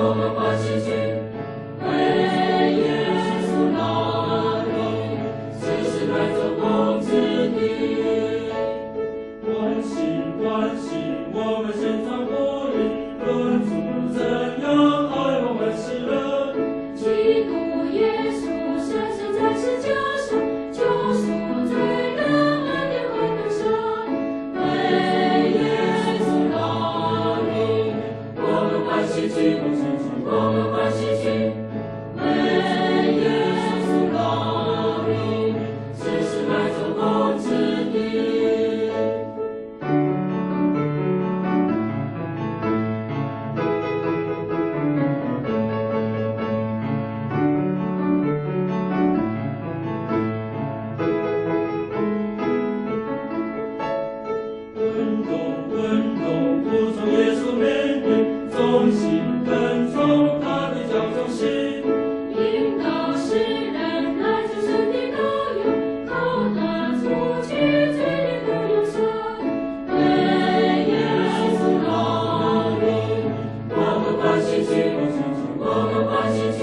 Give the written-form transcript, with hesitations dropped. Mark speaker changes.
Speaker 1: 我们欢喜去，为耶稣纳荣，世世代做公子弟。欢喜欢喜，我们献上火礼，论主怎样爱我们世人。
Speaker 2: 基督耶稣深深在十架上，救赎罪人，恩典和感伤。
Speaker 1: 为耶稣纳荣，我们欢喜去，我们欢喜去，为耶稣纳荣，世世代做公子弟。温柔，服从耶稣命令，忠心跟从他的教中心。
Speaker 2: 引导世人来自神的道友，靠他除去罪孽的忧伤。
Speaker 1: 为耶稣纳荣，我们欢喜去，我们欢喜去。